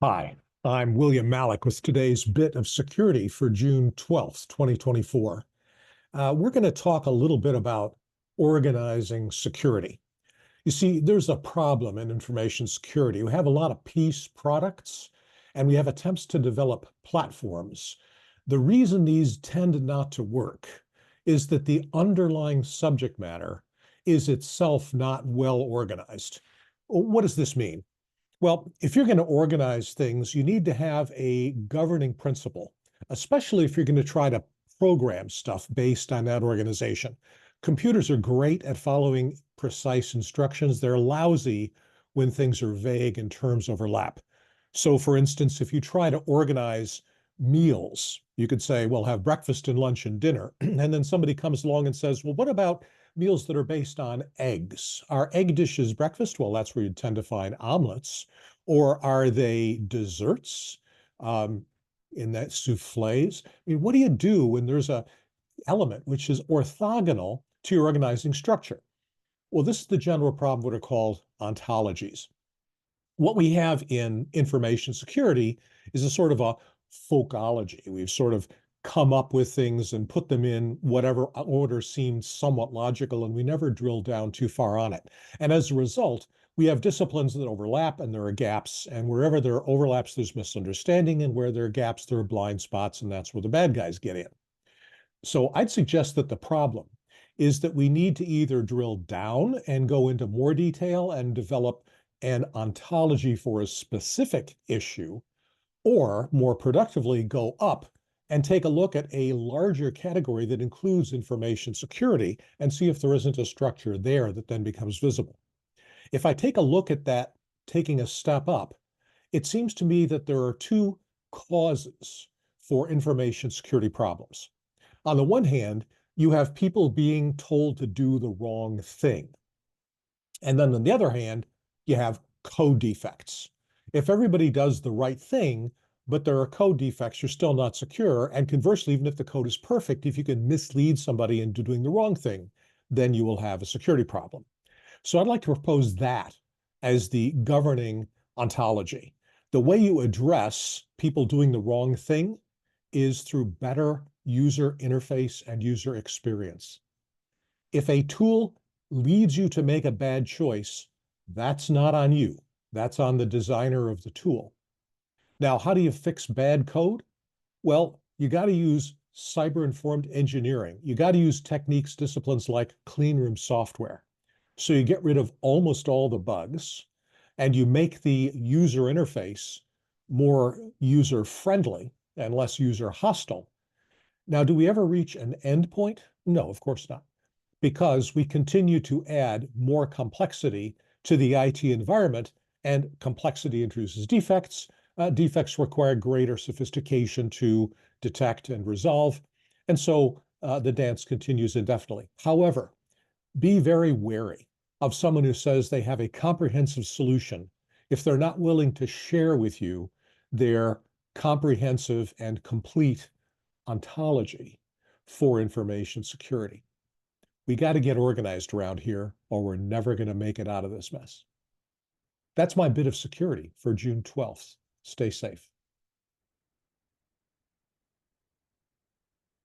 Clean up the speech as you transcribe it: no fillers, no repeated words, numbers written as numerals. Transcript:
Hi, I'm William Malik with today's bit of security for June 12th, 2024. We're going to talk a little bit about organizing security. You see, there's a problem in information security. We have a lot of piece products, and we have attempts to develop platforms. The reason these tend not to work is that the underlying subject matter is itself not well organized. What does this mean? Well, if you're going to organize things, you need to have a governing principle, especially if you're going to try to program stuff based on that organization. Computers are great at following precise instructions. They're lousy when things are vague and terms overlap. So, for instance, if you try to organize meals, you could say, well, have breakfast and lunch and dinner. And then somebody comes along and says, well, what about meals that are based on eggs? Are egg dishes breakfast? Well, that's where you tend to find omelets. Or are they desserts in that souffles? I mean, what do you do when there's a element which is orthogonal to your organizing structure? Well, this is the general problem, what are called ontologies. What we have in information security is a sort of a folkology. We've sort of come up with things and put them in whatever order seemed somewhat logical, and we never drill down too far on it. And as a result, we have disciplines that overlap and there are gaps, and wherever there are overlaps, there's misunderstanding, and where there are gaps, there are blind spots, and that's where the bad guys get in. So I'd suggest that the problem is that we need to either drill down and go into more detail and develop an ontology for a specific issue, or more productively go up and take a look at a larger category that includes information security and see if there isn't a structure there that then becomes visible. If I take a look at that, taking a step up, it seems to me that there are two causes for information security problems. On the one hand, you have people being told to do the wrong thing. And then on the other hand, you have code defects. If everybody does the right thing, but there are code defects, you're still not secure. And conversely, even if the code is perfect, if you can mislead somebody into doing the wrong thing, then you will have a security problem. So I'd like to propose that as the governing ontology. The way you address people doing the wrong thing is through better user interface and user experience. If a tool leads you to make a bad choice, that's not on you. That's on the designer of the tool. Now, how do you fix bad code? Well, you got to use cyber-informed engineering. You got to use techniques, disciplines like clean room software. So you get rid of almost all the bugs, and you make the user interface more user-friendly and less user-hostile. Now, do we ever reach an endpoint? No, of course not, because we continue to add more complexity to the IT environment, and complexity introduces defects. Defects require greater sophistication to detect and resolve. And so the dance continues indefinitely. However, be very wary of someone who says they have a comprehensive solution if they're not willing to share with you their comprehensive and complete ontology for information security. We got to get organized around here, or we're never going to make it out of this mess. That's my bit of security for June 12th. Stay safe.